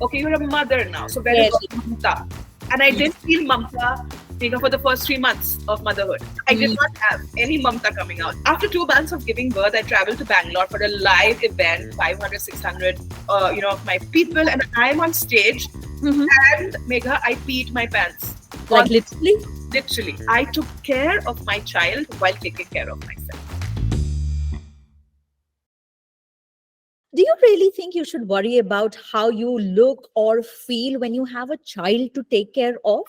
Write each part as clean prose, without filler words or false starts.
okay, you're a mother now, so where is Yes. Mamta? And I didn't feel Mamta, for the first 3 months of motherhood. I did not have any Mamta coming out. After 2 months of giving birth, I traveled to Bangalore for a live event, 500, 600, of my people, and I'm on stage. Mhm. And Megha, I peed my pants. Like literally? Literally, I took care of my child while taking care of myself. Do you really think you should worry about how you look or feel when you have a child to take care of?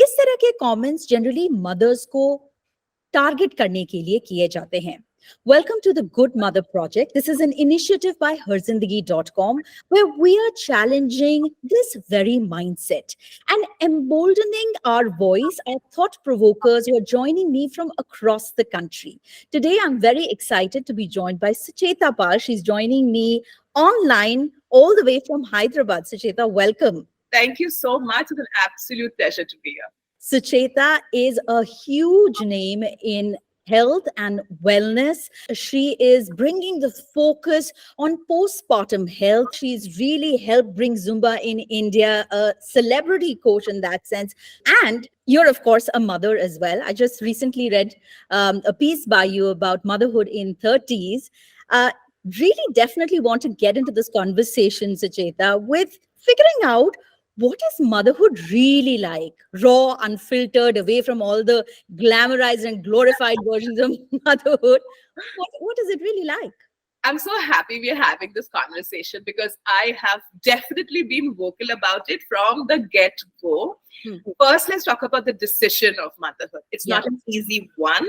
इस तरह के comments generally mothers को target करने के लिए किए जाते हैं. Welcome to the Good Mother Project. This is an initiative by HerZindagi.com where we are challenging this very mindset and emboldening our voice, our thought provokers who are joining me from across the country. Today, I'm very excited to be joined by Sucheta Pal. She's joining me online all the way from Hyderabad. Sucheta, welcome. Thank you so much. It's an absolute pleasure to be here. Sucheta is a huge name in health and wellness. She is bringing the focus on postpartum health. She's really helped bring Zumba in India, a celebrity coach in that sense. And you're, of course, a mother as well. I just recently read a piece by you about motherhood in 30s. Really definitely want to get into this conversation, Sucheta, with figuring out what is motherhood really like? Raw, unfiltered, away from all the glamorized and glorified versions of motherhood. What is it really like? I'm so happy we're having this conversation because I have definitely been vocal about it from the get go. First, let's talk about the decision of motherhood. It's Yeah. not an easy one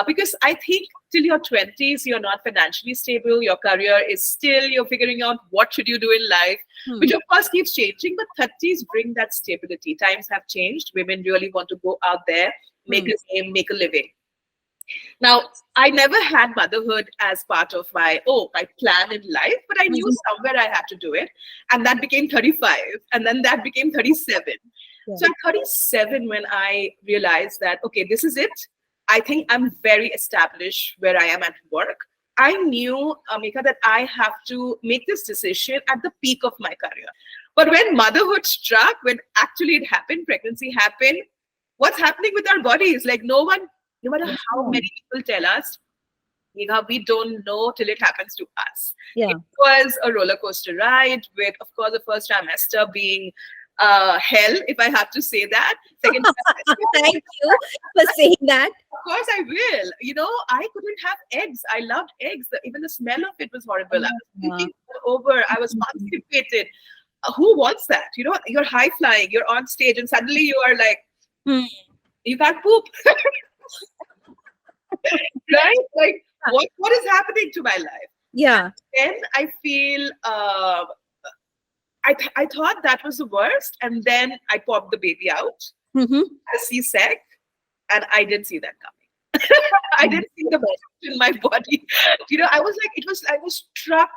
because I think till your 20s, you're not financially stable. Your career is still, you're figuring out what should you do in life, which of course keeps changing. But 30s bring that stability. Times have changed. Women really want to go out there, make a name, make a living. Now, I never had motherhood as part of my plan in life, but I knew somewhere I had to do it. And that became 35. And then that became 37. Yeah. So at 37, when I realized that, okay, this is it, I think I'm very established where I am at work. I knew, Megha, that I have to make this decision at the peak of my career. But when motherhood struck, when actually it happened, pregnancy happened, what's happening with our bodies? Like no matter how many people tell us, Megha, we don't know till it happens to us. Yeah. It was a roller coaster ride with, of course, the first trimester being hell, if I have to say that. Second trimester, Thank you for saying that. of course I will. I couldn't have eggs. I loved eggs. Even the smell of it was horrible. I was thinking over. I was constipated. Who wants that? You're high flying. You're on stage, and suddenly you are like, you can't poop. Right? Like, what is happening to my life? Yeah. Then I feel I thought that was the worst, and then I popped the baby out, a C-sec, and I didn't see that coming. I didn't see the burst in my body. I was like, I was struck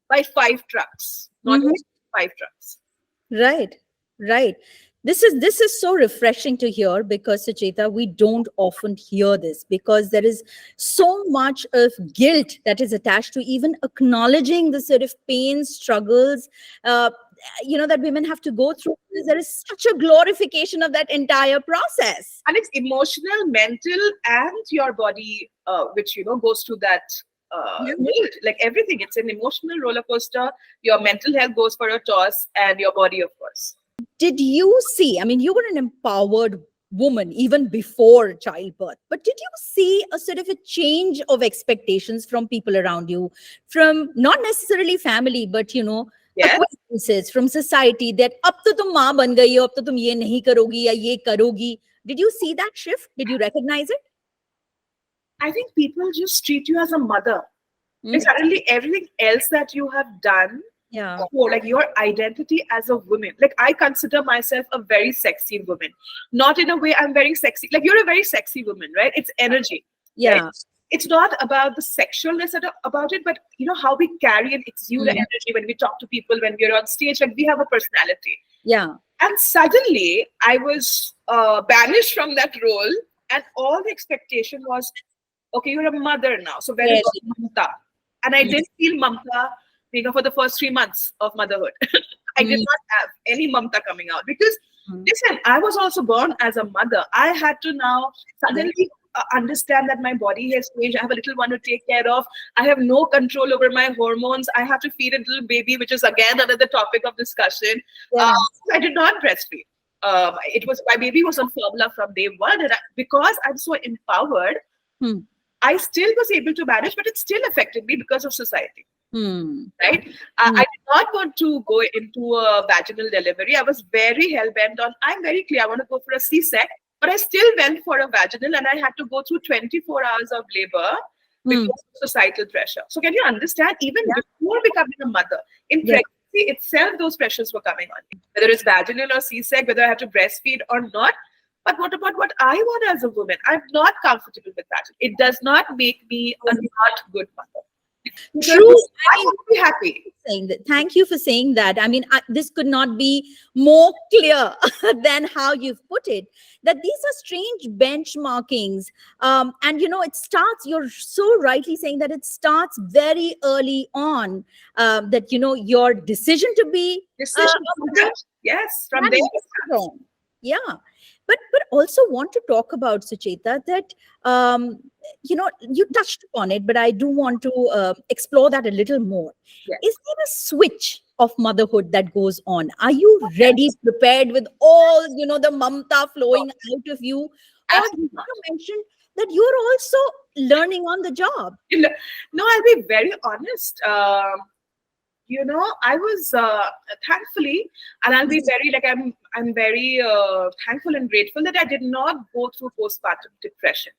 by 5 trucks, not just 5 trucks. Right. Right. This is so refreshing to hear because Sucheta, we don't often hear this because there is so much of guilt that is attached to even acknowledging the sort of pain, struggles, that women have to go through. There is such a glorification of that entire process. And it's emotional, mental, and your body, which goes to that mold. Like everything, it's an emotional roller coaster. Your mental health goes for a toss, and your body, of course. Did you see, I mean, you were an empowered woman even before childbirth, but did you see a sort of a change of expectations from people around you, from not necessarily family, but, Yes. acquaintances, from society, that ab to tum maa ban gayi ho, ab to tum ye nahi karogi ya ye karogi? Did you see that shift? Did you recognize it? I think people just treat you as a mother. Like suddenly everything else that you have done, Yeah. like your identity as a woman. Like I consider myself a very sexy woman. Not in a way I'm very sexy. Like you're a very sexy woman, right? It's energy. Yeah. Right? It's not about the sexualness about it, but how we carry and exude energy when we talk to people, when we're on stage, like we have a personality. Yeah. And suddenly I was banished from that role, and all the expectation was, okay, you're a mother now, so where is Mamta? And I didn't feel Mamta, for the first 3 months of motherhood. I did not have any mamta coming out because, listen, I was also born as a mother. I had to now suddenly understand that my body has changed. I have a little one to take care of. I have no control over my hormones. I have to feed a little baby, which is again another topic of discussion. Yeah. I did not breastfeed. It was my baby was on formula from day one, and because I'm so empowered, I still was able to manage, but it still affected me because of society. Right? I did not want to go into a vaginal delivery. I was very hell-bent on, I'm very clear, I want to go for a C-sec, but I still went for a vaginal, and I had to go through 24 hours of labor because of societal pressure. So can you understand, even before becoming a mother, in pregnancy itself, those pressures were coming on me. Whether it's vaginal or C-sec, whether I have to breastfeed or not. But what about what I want as a woman? I'm not comfortable with that. It does not make me a not good mother. True. I would be happy. Saying that. Thank you for saying that. I mean, this could not be more clear than how you've put it, that these are strange benchmarkings. And, it starts, you're so rightly saying that it starts very early on, that, your decision to be. Yes, from there. Yeah. But also want to talk about, Sucheta, that, you touched upon it, but I do want to explore that a little more. Yes. Is there a switch of motherhood that goes on? Are you ready, prepared with all, the mamta flowing out of you? Or you mentioned that you're also learning on the job. No, I'll be very honest. I was thankfully, and I'll be very I'm very thankful and grateful that I did not go through postpartum depression,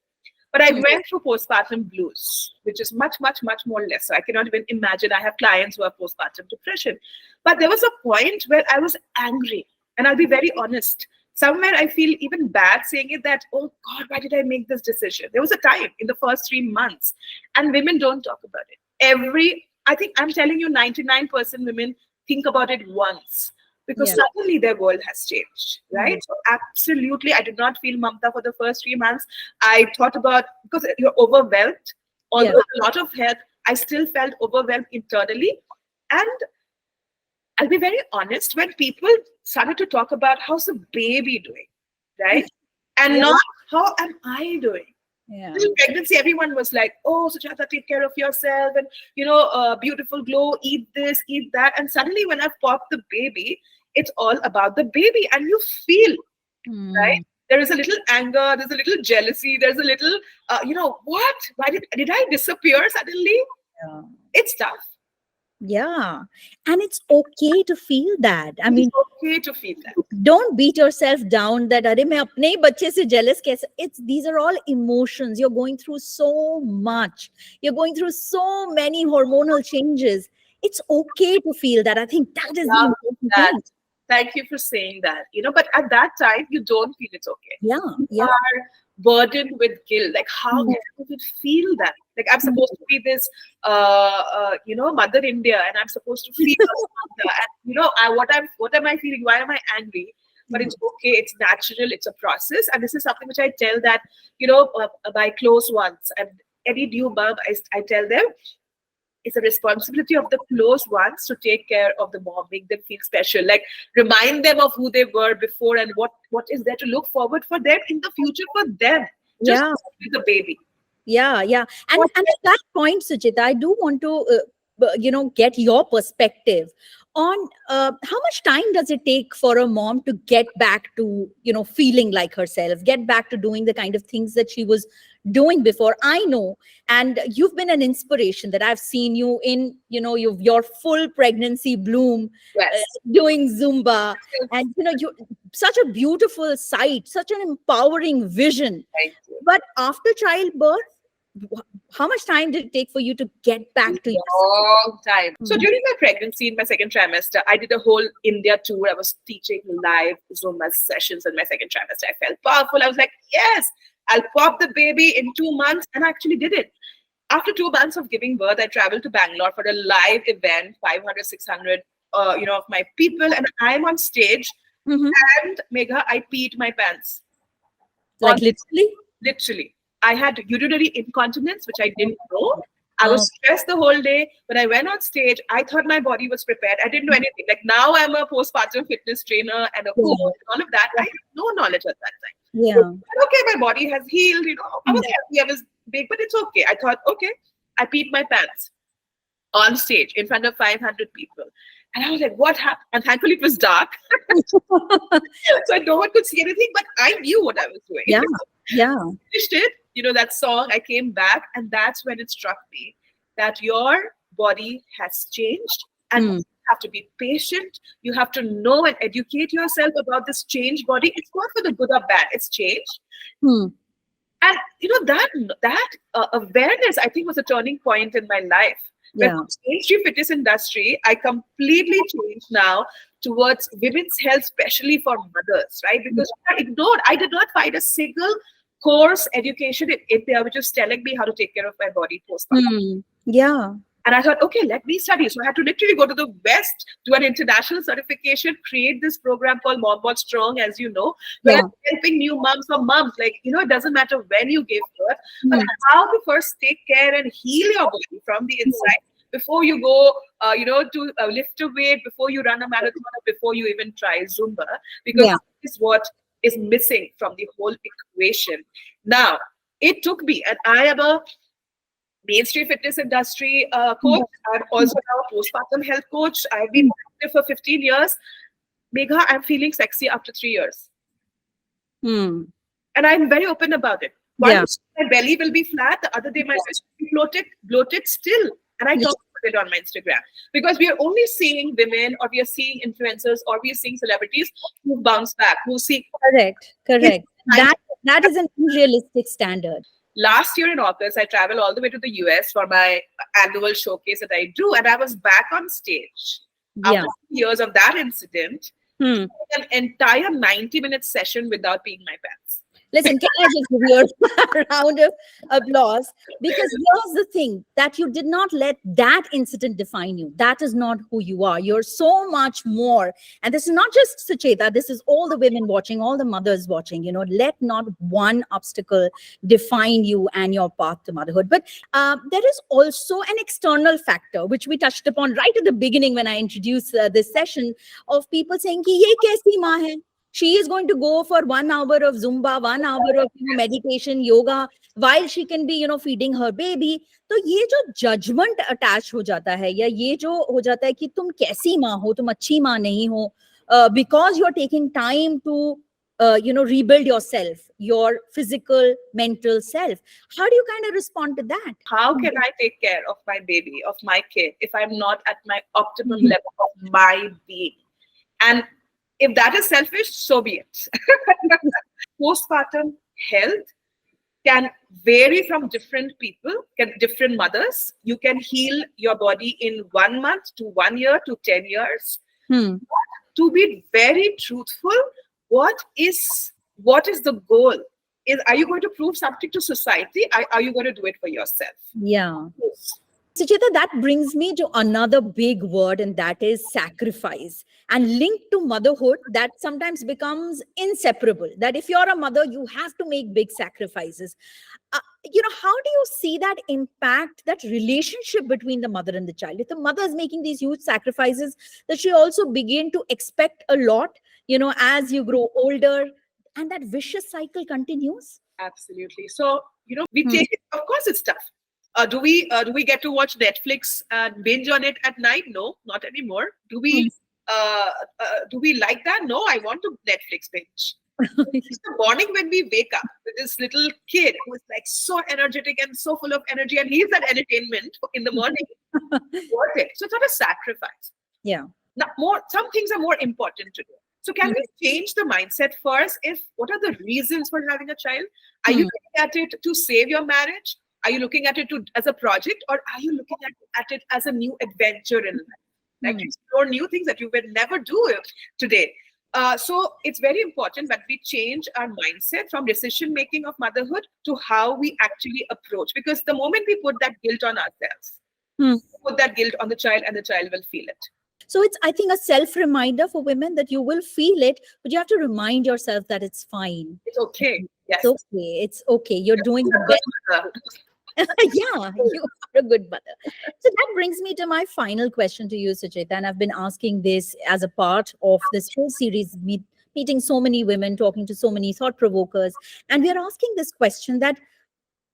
but I went through postpartum blues, which is much, much, much more lesser. I cannot even imagine. I have clients who have postpartum depression, but there was a point where I was angry, and I'll be very honest. Somewhere I feel even bad saying it that, oh God, why did I make this decision? There was a time in the first 3 months, and women don't talk about it. I think I'm telling you, 99% women think about it once because suddenly their world has changed, right? So absolutely, I did not feel mamta for the first 3 months. I thought about, because you're overwhelmed, although a lot of help, I still felt overwhelmed internally. And I'll be very honest, when people started to talk about how's the baby doing, right? And not how am I doing? During pregnancy, everyone was like, oh, Sucheta, take care of yourself, and beautiful glow, eat this, eat that. And suddenly when I've popped the baby, it's all about the baby, and you feel right, there is a little anger, there's a little jealousy, there's a little what, why did I disappear suddenly? It's tough. Yeah. And it's okay to feel that. I mean, it's okay to feel that. Don't beat yourself down that Are main apne hi bacche se jealous kaise. These are all emotions. You're going through so much. You're going through so many hormonal changes. It's okay to feel that. I think that is the important thing. Thank you for saying that. But at that time, you don't feel it's okay. You are burdened with guilt. Like, how can you feel that? Like, I'm supposed to be this, Mother India, and I'm supposed to feel and what am I feeling? Why am I angry? But it's okay. It's natural. It's a process, and this is something which I tell that my close ones and any new mom, I tell them. It's a responsibility of the close ones to take care of the mom, make them feel special, like remind them of who they were before and what is there to look forward for them in the future for them. Just with the baby. Yeah. And at that point, Sucheta, I do want to, get your perspective on how much time does it take for a mom to get back to, feeling like herself, get back to doing the kind of things that she was doing before. I know, and you've been an inspiration that I've seen you in, your full pregnancy bloom, doing Zumba, and you're such a beautiful sight, such an empowering vision. Thank you. But after childbirth, how much time did it take for you to get back to yourself? Long time. So during my pregnancy, in my second trimester, I did a whole India tour. I was teaching live Zumba sessions in my second trimester. I felt powerful. I was like, yes, I'll pop the baby in 2 months. And I actually did it. After 2 months of giving birth, I traveled to Bangalore for a live event, 500, 600, of my people. And I'm on stage. And Megha, I peed my pants. Like literally? Literally. I had urinary incontinence, which I didn't know. I was stressed the whole day. When I went on stage, I thought my body was prepared. I didn't know anything. Like now I'm a postpartum fitness trainer and a coach and all of that. I had no knowledge at that time. Yeah. Okay, my body has healed. I was healthy, I was big, but it's okay. I thought, okay, I peed my pants on stage in front of 500 people. And I was like, what happened? And thankfully it was dark. So no one could see anything, but I knew what I was doing. Yeah. Yeah. Finished it, that song, I came back, and that's when it struck me that your body has changed, and you have to be patient. You have to know and educate yourself about this changed body. It's not for the good or bad, it's changed. And that awareness, I think, was a turning point in my life. When the mainstream fitness industry, I completely changed now towards women's health, especially for mothers, right? Because we are ignored. I did not find a single course education in India which is telling me how to take care of my body postpartum. Yeah. And I thought, okay, let me study. So I had to literally go to the West, do an international certification, create this program called Mom Born Strong, as you know, where I'm helping new moms or moms. Like, it doesn't matter when you give birth, but how to first take care and heal your body from the inside before you go, to lift a weight, before you run a marathon, or before you even try Zumba, because this is what is missing from the whole equation. Now, it took me, and I am a mainstream fitness industry coach. I'm also now a postpartum health coach. I've been active for 15 years. Megha, I'm feeling sexy after 3 years. And I'm very open about it. One day my belly will be flat, the other day my chest will be bloated still. And I talk about it on my Instagram. Because we are only seeing women, or we are seeing influencers, or we are seeing celebrities who bounce back, who see. Correct. That is an unrealistic standard. Last year in August, I traveled all the way to the US for my annual showcase that I do. And I was back on stage after 2 years of that incident. An entire 90-minute session without peeing my pants. Listen, can I just give you a round of applause? Because here's the thing, that you did not let that incident define you. That is not who you are. You're so much more. And this is not just Sucheta. This is all the women watching, all the mothers watching. Let not one obstacle define you and your path to motherhood. But there is also an external factor, which we touched upon right at the beginning when I introduced this session, of people saying, ki ye kaisi maa hai? She is going to go for 1 hour of Zumba, 1 hour of meditation, yoga, while she can be, feeding her baby. तो ये जो judgment attached हो जाता है, या ये जो हो जाता है कि तुम कैसी माँ हो, तुम अच्छी माँ नहीं हो, because you are taking time to, rebuild yourself, your physical, mental self. How do you kind of respond to that? How can I take care of my baby, of my kid, if I'm not at my optimum level of my being? And if that is selfish, so be it. Postpartum health can vary from different people, different mothers. You can heal your body in 1 month to 1 year to 10 years. To be very truthful, what is the goal? Are you going to prove something to society? Are you going to do it for yourself? Yeah. Sucheta, that brings me to another big word, and that is sacrifice. And linked to motherhood, that sometimes becomes inseparable. That if you're a mother, you have to make big sacrifices. How do you see that impact that relationship between the mother and the child? If the mother is making these huge sacrifices, that she also begin to expect a lot, as you grow older, and that vicious cycle continues? Absolutely. So, we take it, of course it's tough. Do we get to watch Netflix and binge on it at night? No, not anymore. Do we like that? No, I want to Netflix binge. It's the morning when we wake up with this little kid who is like so energetic and so full of energy, and he's that entertainment in the morning. Worth it. So it's not a sacrifice. Yeah. Now, some things are more important to do. So can we change the mindset first? What are the reasons for having a child? Are you looking at it to save your marriage? Are you looking at it as a project, or are you looking at it as a new adventure in life? Like explore new things that you would never do today. So it's very important that we change our mindset from decision-making of motherhood to how we actually approach. Because the moment we put that guilt on ourselves, put that guilt on the child, and the child will feel it. So it's, I think, a self-reminder for women that you will feel it, but you have to remind yourself that it's fine. It's okay. Yes. It's okay. It's okay. You're doing the best. Yeah, you are a good mother. So that brings me to my final question to you, Sucheta. And I've been asking this as a part of this whole series, meeting so many women, talking to so many thought provokers. And we are asking this question that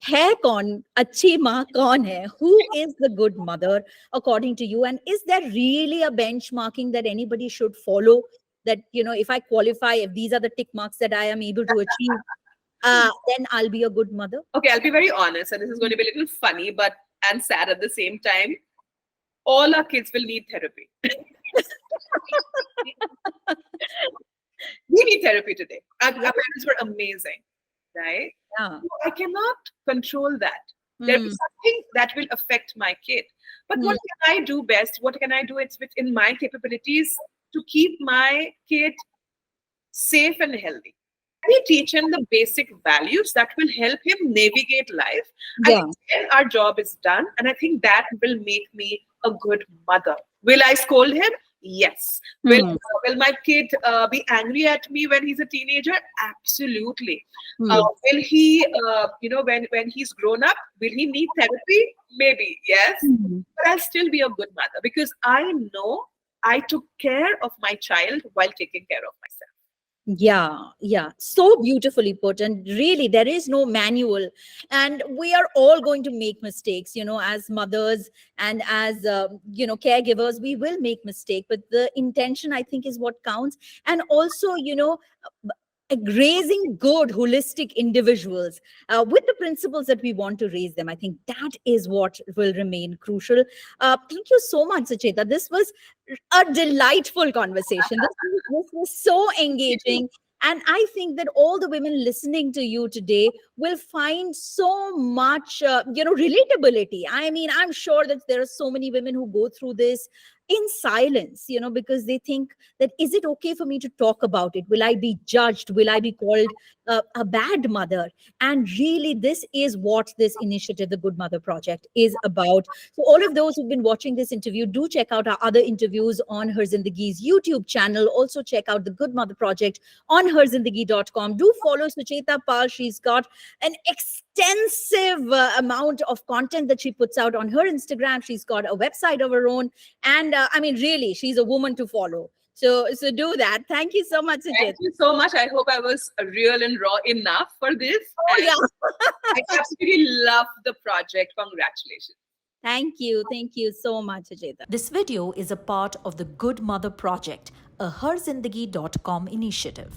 है कौन अच्छी माँ कौन है? Who is the good mother according to you? And is there really a benchmarking that anybody should follow? That, if I qualify, if these are the tick marks that I am able to achieve, then I'll be a good mother. Okay, I'll be very honest, and this is going to be a little funny, but and sad at the same time. All our kids will need therapy. We need therapy today. Our parents were amazing, right? Yeah. So I cannot control that. There is something that will affect my kid. But what can I do best? What can I do? It's within my capabilities to keep my kid safe and healthy. We teach him the basic values that will help him navigate life. Yeah. I think then our job is done, and I think that will make me a good mother. Will I scold him? Yes. Will my kid be angry at me when he's a teenager? Absolutely. Will he, when he's grown up, will he need therapy? Maybe, yes. But I'll still be a good mother because I know I took care of my child while taking care of myself. Yeah. So beautifully put. And really, there is no manual. And we are all going to make mistakes, as mothers and as, caregivers, we will make mistakes. But the intention, I think, is what counts. And also, raising good holistic individuals with the principles that we want to raise them. I think that is what will remain crucial. Thank you so much, Sucheta. This was a delightful conversation. This was so engaging. And I think that all the women listening to you today will find so much, relatability. I mean, I'm sure that there are so many women who go through this in silence, because they think that, is it okay for me to talk about it? Will I be judged? Will I be called a bad mother? And really, this is what this initiative, the Good Mother Project, is about. So all of those who've been watching this interview, do check out our other interviews on HerZindagi's YouTube channel. Also check out the Good Mother Project on HerZindagi.com. Do follow Sucheta Pal. She's got an extensive amount of content that she puts out on her Instagram. She's got a website of her own. And really, she's a woman to follow. So do that. Thank you so much, Sucheta. Thank you so much. I hope I was real and raw enough for this. Oh, yeah. I absolutely love the project. Congratulations. Thank you. Thank you so much, Sucheta. This video is a part of the Good Mother Project, a HerZindagi.com initiative.